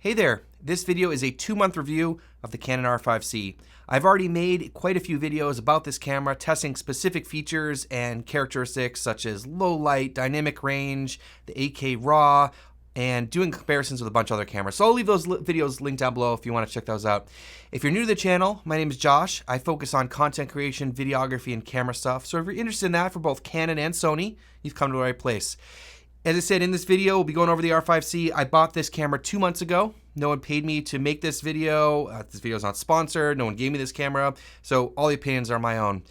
Hey there, this video is a 2-month review of the Canon R5 C. I've already made quite a few videos about this camera, testing specific features and characteristics such as low light, dynamic range, the 8K RAW, and doing comparisons with a bunch of other cameras. So I'll leave those videos linked down below if you want to check those out. If you're new to the channel, my name is Josh. I focus on content creation, videography, and camera stuff. So if you're interested in that for both Canon and Sony, you've come to the right place. As I said, in this video, we'll be going over the R5C. I bought this camera 2 months ago. No one paid me to make this video. This video is not sponsored. No one gave me this camera. So all the opinions are my own.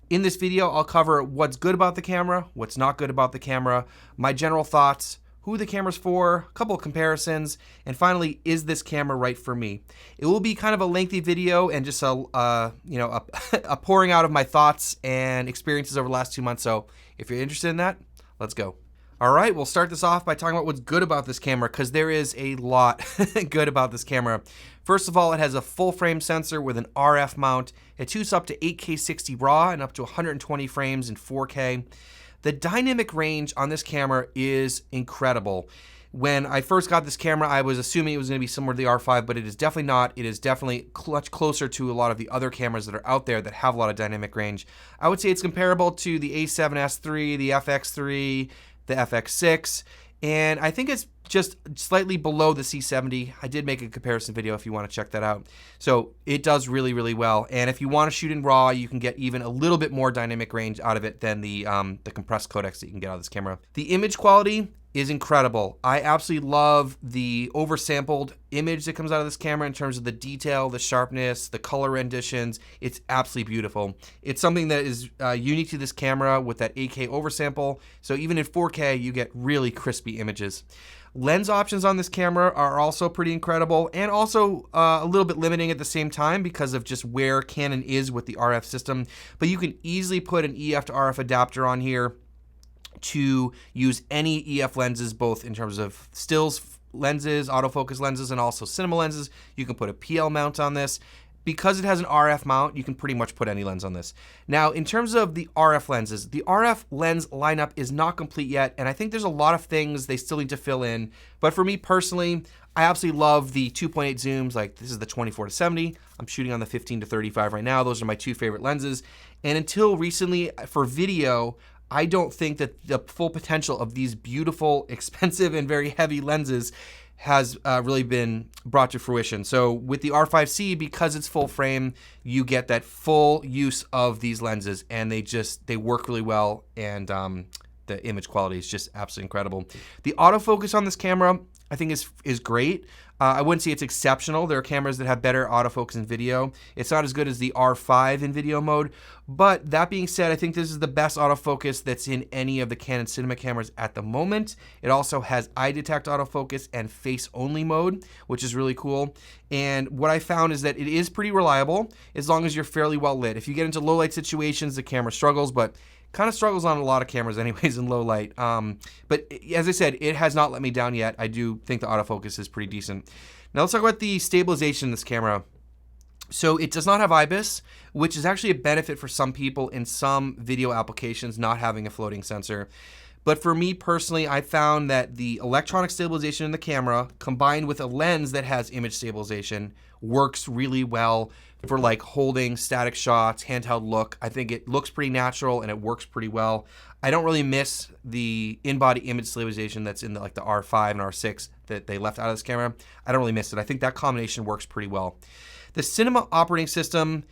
In this video, I'll cover what's good about the camera, what's not good about the camera, my general thoughts, who the camera's for, a couple of comparisons, and finally, is this camera right for me? It will be kind of a lengthy video and just a pouring out of my thoughts and experiences over the last 2 months. So if you're interested in that, let's go. All right, we'll start this off by talking about what's good about this camera, because there is a lot good about this camera. First of all, it has a full frame sensor with an RF mount. It shoots up to 8K 60 RAW and up to 120 frames in 4K. The dynamic range on this camera is incredible. When I first got this camera, I was assuming it was going to be similar to the R5, but it is definitely not. It is definitely much closer to a lot of the other cameras that are out there that have a lot of dynamic range. I would say it's comparable to the A7S III, the FX3, the FX6, and I think it's just slightly below the C70. I did make a comparison video if you want to check that out. So it does really, really well. And if you want to shoot in RAW, you can get even a little bit more dynamic range out of it than the compressed codecs that you can get out of this camera. The image quality is incredible. I absolutely love the oversampled image that comes out of this camera in terms of the detail, the sharpness, the color renditions. It's absolutely beautiful. It's something that is unique to this camera with that 8K oversample. So even in 4K, you get really crispy images. Lens options on this camera are also pretty incredible and also a little bit limiting at the same time because of just where Canon is with the RF system. But you can easily put an EF to RF adapter on here to use any EF lenses, both in terms of stills lenses, autofocus lenses, and also cinema lenses. You can put a PL mount on this. Because it has an RF mount, you can pretty much put any lens on this. Now, in terms of the RF lenses, the RF lens lineup is not complete yet, and I think there's a lot of things they still need to fill in. But for me personally, I absolutely love the 2.8 zooms. Like, this is the 24-70. I'm shooting on the 15-35 right now. Those are my two favorite lenses. And until recently, for video, I don't think that the full potential of these beautiful, expensive, and very heavy lenses has really been brought to fruition. So with the R5C, because it's full frame, you get that full use of these lenses, and they work really well, and the image quality is just absolutely incredible. The autofocus on this camera, I think, is great. I wouldn't say it's exceptional. There are cameras that have better autofocus in video. It's not as good as the R5 in video mode, but that being said, I think this is the best autofocus that's in any of the Canon cinema cameras at the moment. It also has eye detect autofocus and face only mode, which is really cool. And what I found is that it is pretty reliable as long as you're fairly well lit. If you get into low light situations, the camera struggles, but kind of struggles on a lot of cameras anyways in low light. But as I said, it has not let me down yet. I do think the autofocus is pretty decent. Now let's talk about the stabilization in this camera. So it does not have IBIS, which is actually a benefit for some people in some video applications, not having a floating sensor. But for me personally, I found that the electronic stabilization in the camera combined with a lens that has image stabilization works really well for like holding static shots, handheld look. I think it looks pretty natural and it works pretty well. I don't really miss the in-body image stabilization that's in the R5 and R6 that they left out of this camera. I don't really miss it. I think that combination works pretty well. The cinema operating system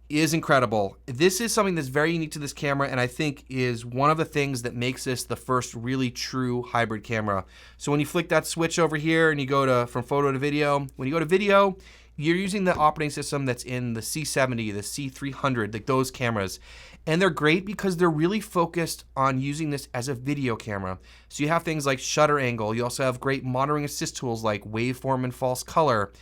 is incredible. This is something that's very unique to this camera, and I think is one of the things that makes this the first really true hybrid camera. So when you flick that switch over here and you go from photo to video, when you go to video, you're using the operating system that's in the C70, the C300, like those cameras. And they're great because they're really focused on using this as a video camera. So you have things like shutter angle. You also have great monitoring assist tools like waveform and false color.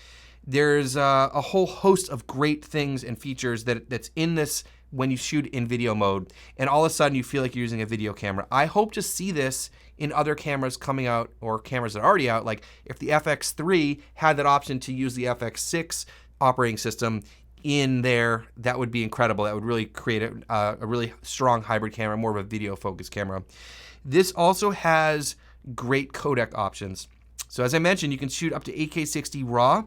There's a whole host of great things and features that's in this when you shoot in video mode, and all of a sudden you feel like you're using a video camera. I hope to see this in other cameras coming out, or cameras that are already out. Like if the FX3 had that option to use the FX6 operating system in there, that would be incredible. That would really create a really strong hybrid camera, more of a video focused camera. This also has great codec options. So as I mentioned, you can shoot up to 8K 60 RAW,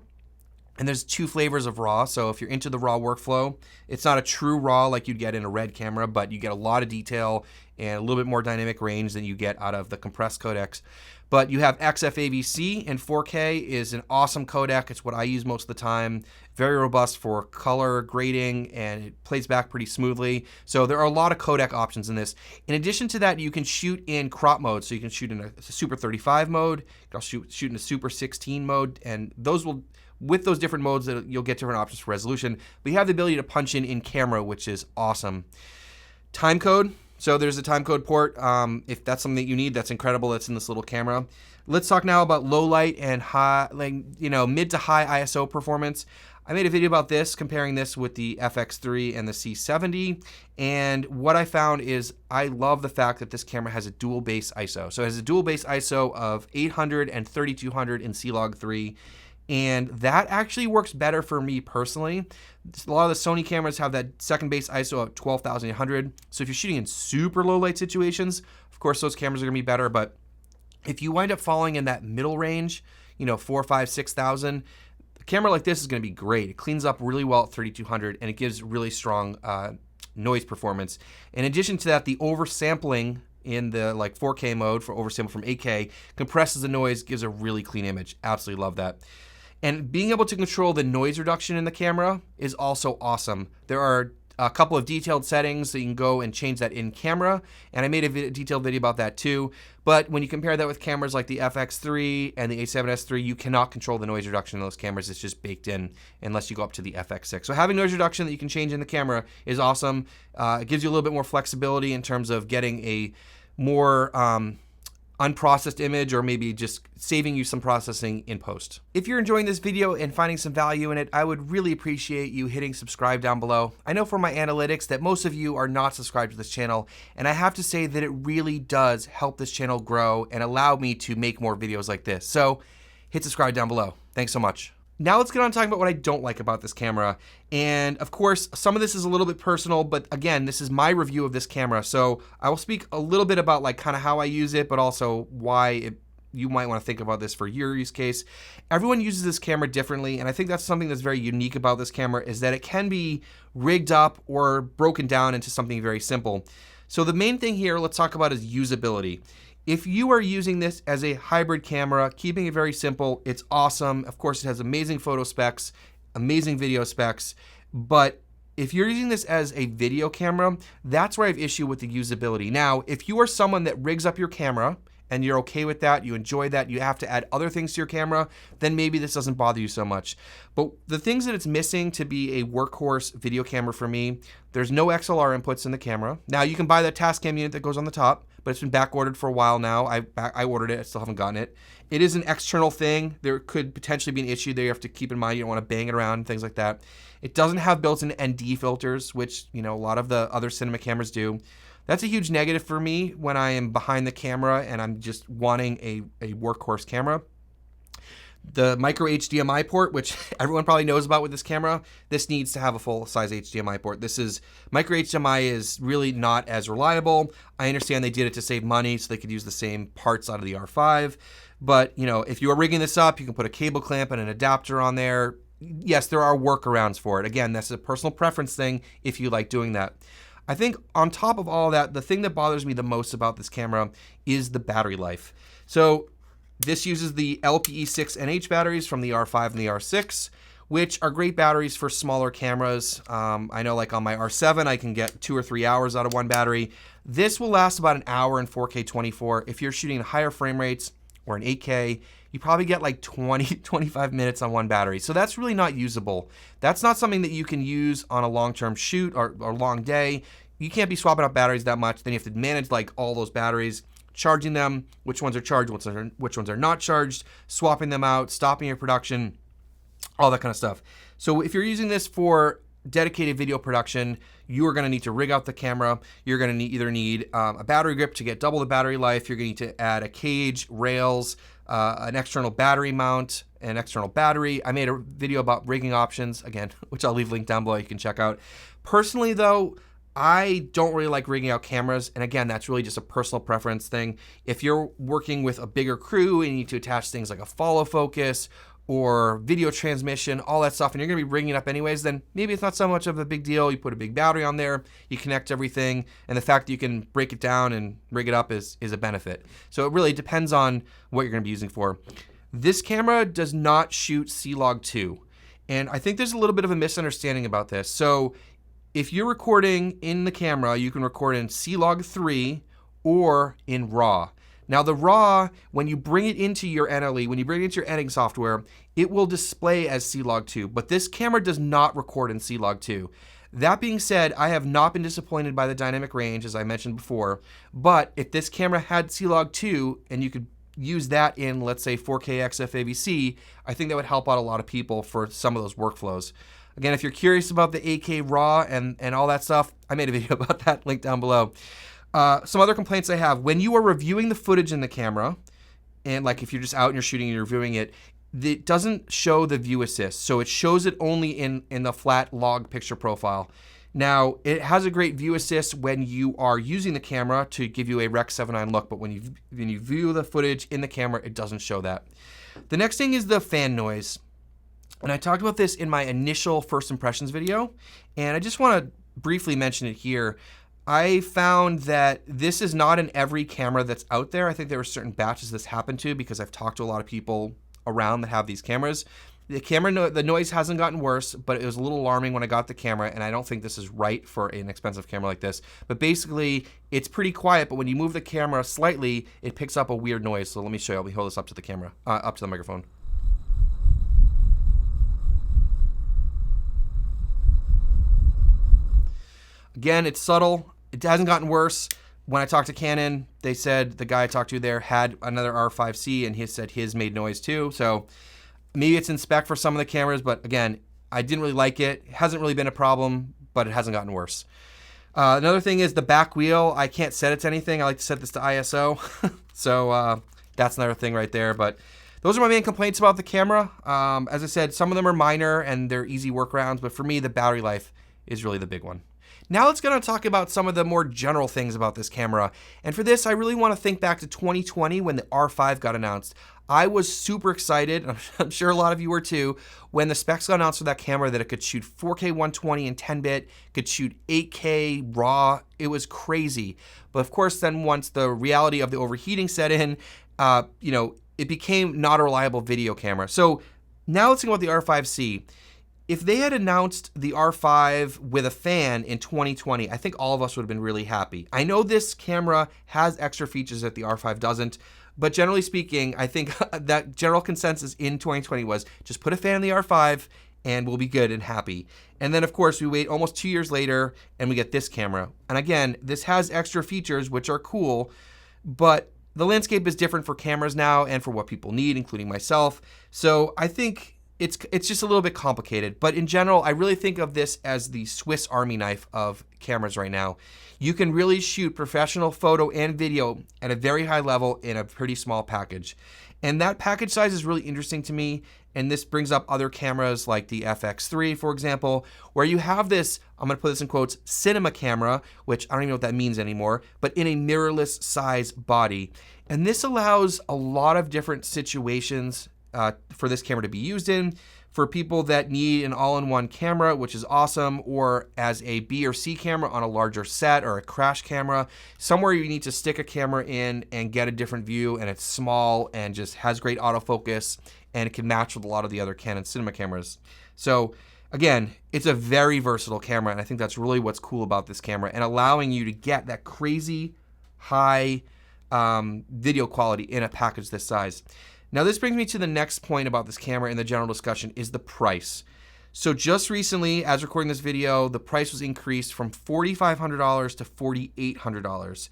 and there's 2 flavors of RAW. So if you're into the RAW workflow, it's not a true RAW like you'd get in a Red camera, but you get a lot of detail and a little bit more dynamic range than you get out of the compressed codecs. But you have XFAVC, and 4K is an awesome codec. It's what I use most of the time. Very robust for color grading, and it plays back pretty smoothly. So there are a lot of codec options in this. In addition to that, you can shoot in crop mode. So you can shoot in a Super 35 mode, you can also shoot in a Super 16 mode, and those will, with those different modes, you'll get different options for resolution. But you have the ability to punch in camera, which is awesome. Timecode. So there's a timecode port. If that's something that you need, that's incredible. That's in this little camera. Let's talk now about low light and high, mid to high ISO performance. I made a video about this, comparing this with the FX3 and the C70. And what I found is I love the fact that this camera has a dual base ISO. So it has a dual base ISO of 800 and 3200 in C-Log3. And that actually works better for me personally. A lot of the Sony cameras have that second base ISO at 12,800. So if you're shooting in super low light situations, of course those cameras are gonna be better. But if you wind up falling in that middle range, 4, 5, 6,000, a camera like this is gonna be great. It cleans up really well at 3200, and it gives really strong noise performance. In addition to that, the oversampling in the 4K mode for oversample from 8K compresses the noise, gives a really clean image. Absolutely love that. And being able to control the noise reduction in the camera is also awesome. There are a couple of detailed settings that you can go and change that in camera, and I made a detailed video about that too. But when you compare that with cameras like the FX3 and the A7S III, you cannot control the noise reduction in those cameras. It's just baked in unless you go up to the FX6. So having noise reduction that you can change in the camera is awesome. It gives you a little bit more flexibility in terms of getting a more unprocessed image, or maybe just saving you some processing in post. If you're enjoying this video and finding some value in it, I would really appreciate you hitting subscribe down below. I know from my analytics that most of you are not subscribed to this channel, and I have to say that it really does help this channel grow and allow me to make more videos like this. So hit subscribe down below. Thanks so much. Now let's get on talking about what I don't like about this camera. And of course, some of this is a little bit personal, but again, this is my review of this camera. So I will speak a little bit about kind of how I use it, but also why you might want to think about this for your use case. Everyone uses this camera differently, and I think that's something that's very unique about this camera, is that it can be rigged up or broken down into something very simple. So the main thing here let's talk about is usability. If you are using this as a hybrid camera, keeping it very simple, it's awesome. Of course, it has amazing photo specs, amazing video specs, but if you're using this as a video camera, that's where I have issue with the usability. Now, if you are someone that rigs up your camera and you're okay with that, you enjoy that, you have to add other things to your camera, then maybe this doesn't bother you so much. But the things that it's missing to be a workhorse video camera for me, there's no XLR inputs in the camera. Now, you can buy the Tascam unit that goes on the top, but it's been back ordered for a while now. I ordered it, I still haven't gotten it. It is an external thing. There could potentially be an issue there you have to keep in mind. You don't want to bang it around and things like that. It doesn't have built-in ND filters, which a lot of the other cinema cameras do. That's a huge negative for me when I am behind the camera and I'm just wanting a workhorse camera. The micro HDMI port, which everyone probably knows about with this camera, this needs to have a full-size HDMI port. Micro HDMI is really not as reliable. I understand they did it to save money so they could use the same parts out of the R5. But, if you are rigging this up, you can put a cable clamp and an adapter on there. Yes, there are workarounds for it. Again, that's a personal preference thing if you like doing that. I think on top of all that, the thing that bothers me the most about this camera is the battery life. So this uses the LPE6NH batteries from the R5 and the R6, which are great batteries for smaller cameras. I know on my R7, I can get 2 or 3 hours out of one battery. This will last about an hour in 4K 24. If you're shooting higher frame rates or in 8K, you probably get 20, 25 minutes on one battery. So that's really not usable. That's not something that you can use on a long-term shoot or long day. You can't be swapping out batteries that much. Then you have to manage all those batteries, charging them, which ones are charged, which ones are not charged, swapping them out, stopping your production, all that kind of stuff. So if you're using this for dedicated video production, you are going to need to rig out the camera. You're going to either need a battery grip to get double the battery life. You're going to need to add a cage, rails, an external battery mount, an external battery. I made a video about rigging options, again, which I'll leave linked down below you can check out. Personally, though, I don't really like rigging out cameras, and again, that's really just a personal preference thing. If you're working with a bigger crew and you need to attach things like a follow focus or video transmission, all that stuff, and you're gonna be rigging it up anyways, then maybe it's not so much of a big deal. You put a big battery on there, you connect everything, and the fact that you can break it down and rig it up is a benefit. So it really depends on what you're gonna be using for. This camera does not shoot C-Log 2, and I think there's a little bit of a misunderstanding about this. So if you're recording in the camera, you can record in C-Log 3 or in RAW. Now the RAW, when you bring it into your NLE, when you bring it into your editing software, it will display as C-Log 2, but this camera does not record in C-Log 2. That being said, I have not been disappointed by the dynamic range, as I mentioned before, but if this camera had C-Log 2 and you could use that in, let's say, 4K XFAVC, I think that would help out a lot of people for some of those workflows. Again, if you're curious about the 8K RAW and all that stuff, I made a video about that, link down below. Some other complaints I have, when you are reviewing the footage in the camera, and like if you're just out and you're shooting and you're reviewing it, it doesn't show the view assist. So it shows it only in the flat log picture profile. Now, it has a great view assist when you are using the camera to give you a Rec. 79 look, but when you view the footage in the camera, it doesn't show that. The next thing is the fan noise. And I talked about this in my initial first impressions video, and I just want to briefly mention it here. I found that this is not in every camera that's out there. I think there are certain batches this happened to because I've talked to a lot of people around that have these cameras. The noise hasn't gotten worse, but it was a little alarming when I got the camera, and I don't think this is right for an expensive camera like this. But basically, it's pretty quiet, but when you move the camera slightly, it picks up a weird noise. So let me show you. Let me hold this up to the camera, up to the microphone. Again, it's subtle. It hasn't gotten worse. When I talked to Canon, they said the guy I talked to there had another R5C, and he said his made noise too. So maybe it's in spec for some of the cameras, but again, I didn't really like it. It hasn't really been a problem, but it hasn't gotten worse. Another thing is the back wheel. I can't set it to anything. I like to set this to ISO. So that's another thing right there. But those are my main complaints about the camera. As I said, some of them are minor and they're easy workarounds, but for me, the battery life is really the big one. Now let's go and talk about some of the more general things about this camera. And for this, I really want to think back to 2020 when the R5 got announced. I was super excited, and I'm sure a lot of you were too, when the specs got announced for that camera that it could shoot 4K 120 and 10-bit, could shoot 8K RAW. It was crazy. But of course, then once the reality of the overheating set in, it became not a reliable video camera. So now let's think about the R5C. If they had announced the R5 with a fan in 2020, I think all of us would have been really happy. I know this camera has extra features that the R5 doesn't, but generally speaking, I think that general consensus in 2020 was just put a fan in the R5 and we'll be good and happy. And then of course we wait almost 2 years later and we get this camera. And again, this has extra features which are cool, but the landscape is different for cameras now and for what people need, including myself. So I think it's just a little bit complicated, but in general, I really think of this as the Swiss Army knife of cameras right now. You can really shoot professional photo and video at a very high level in a pretty small package. And that package size is really interesting to me, and this brings up other cameras like the FX3, for example, where you have this, I'm gonna put this in quotes, cinema camera, which I don't even know what that means anymore, but in a mirrorless size body. And this allows a lot of different situations for this camera to be used in, for people that need an all-in-one camera, which is awesome, or as a B or C camera on a larger set, or a crash camera, somewhere you need to stick a camera in and get a different view, and it's small and just has great autofocus, and it can match with a lot of the other Canon cinema cameras. So again, it's a very versatile camera, and I think that's really what's cool about this camera, and allowing you to get that crazy high video quality in a package this size. Now this brings me to the next point about this camera in the general discussion is the price. So just recently, as recording this video, the price was increased from $4,500 to $4,800.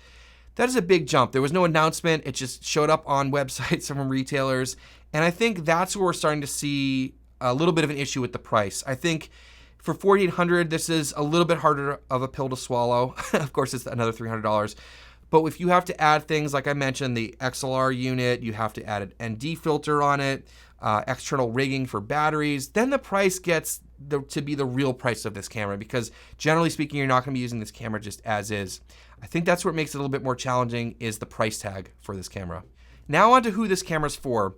That is a big jump. There was no announcement. It just showed up on websites from retailers. And I think that's where we're starting to see a little bit of an issue with the price. I think for $4,800, this is a little bit harder of a pill to swallow. Of course, it's another $300. But if you have to add things, like I mentioned, the XLR unit, you have to add an ND filter on it, external rigging for batteries, then the price gets to be the real price of this camera, because generally speaking, you're not going to be using this camera just as is. I think that's what makes it a little bit more challenging, is the price tag for this camera. Now on to who this camera's for.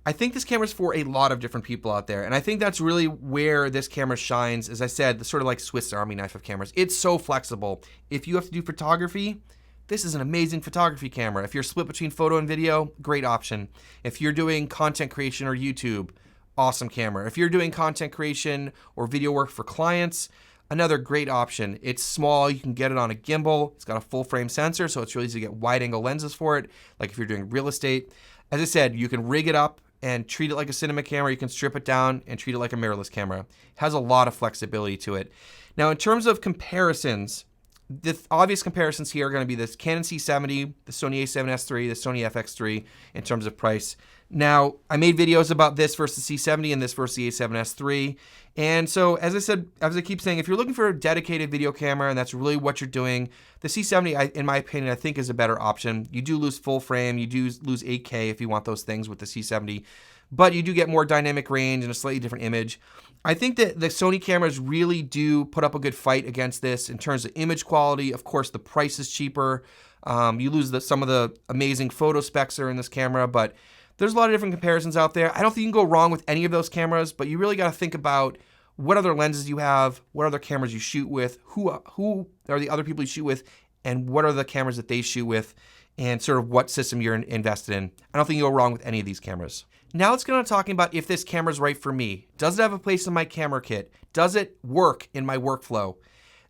I think this camera's for a lot of different people out there, and I think that's really where this camera shines. As I said, the sort of like Swiss Army knife of cameras. It's so flexible. If you have to do photography, this is an amazing photography camera. If you're split between photo and video, great option. If you're doing content creation or YouTube, awesome camera. If you're doing content creation or video work for clients, another great option. It's small, you can get it on a gimbal. It's got a full frame sensor, so it's really easy to get wide angle lenses for it, like if you're doing real estate. As I said, you can rig it up and treat it like a cinema camera. You can strip it down and treat it like a mirrorless camera. It has a lot of flexibility to it. Now, in terms of comparisons, the obvious comparisons here are going to be this Canon C70, the Sony A7S III, the Sony FX3 in terms of price. Now, I made videos about this versus C70 and this versus the A7S III. And so, as I said, as I keep saying, if you're looking for a dedicated video camera and that's really what you're doing, the C70, in my opinion, I think is a better option. You do lose full frame, you do lose 8K if you want those things with the C70, but you do get more dynamic range and a slightly different image. I think that the Sony cameras really do put up a good fight against this in terms of image quality. Of course, the price is cheaper. You lose some of the amazing photo specs that are in this camera, but there's a lot of different comparisons out there. I don't think you can go wrong with any of those cameras, but you really got to think about what other lenses you have, what other cameras you shoot with, who are the other people you shoot with, and what are the cameras that they shoot with, and sort of what system you're invested in. I don't think you'll go wrong with any of these cameras. Now let's get on to talking about if this camera is right for me. Does it have a place in my camera kit? Does it work in my workflow?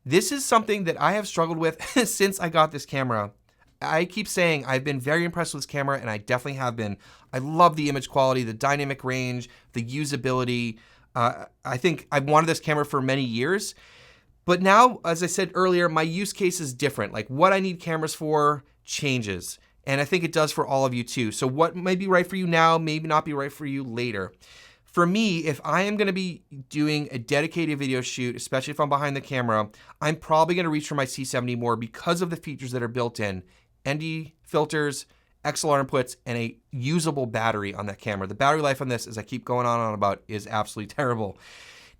This is something that I have struggled with since I got this camera. I keep saying I've been very impressed with this camera, and I definitely have been. I love the image quality, the dynamic range, the usability. I think I've wanted this camera for many years, but now, as I said earlier, my use case is different. Like what I need cameras for changes, and I think it does for all of you too. So what may be right for you now, maybe not be right for you later. For me, if I am going to be doing a dedicated video shoot, especially if I'm behind the camera, I'm probably going to reach for my C70 more because of the features that are built in. ND filters, XLR inputs, and a usable battery on that camera. The battery life on this, as I keep going on about, is absolutely terrible.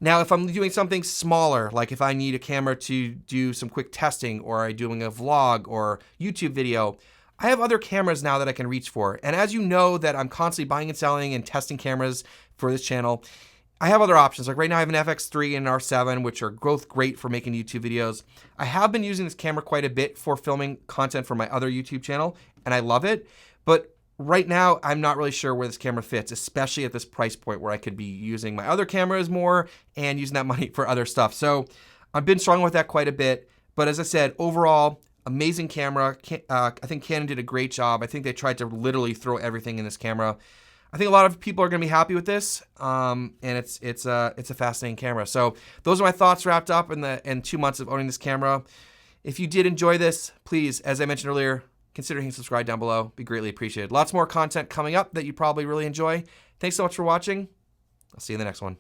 Now, if I'm doing something smaller, like if I need a camera to do some quick testing, or I'm doing a vlog or YouTube video, I have other cameras now that I can reach for. And as you know that I'm constantly buying and selling and testing cameras for this channel, I have other options. Like right now I have an FX3 and an R7, which are both great for making YouTube videos. I have been using this camera quite a bit for filming content for my other YouTube channel, and I love it. But right now, I'm not really sure where this camera fits, especially at this price point where I could be using my other cameras more and using that money for other stuff. So I've been struggling with that quite a bit. But as I said, overall, amazing camera. I think Canon did a great job. I think they tried to literally throw everything in this camera. I think a lot of people are going to be happy with this, and it's a fascinating camera. So those are my thoughts wrapped up in 2 months of owning this camera. If you did enjoy this, please, as I mentioned earlier, consider hitting subscribe down below. Be greatly appreciated. Lots more content coming up that you probably really enjoy. Thanks so much for watching. I'll see you in the next one.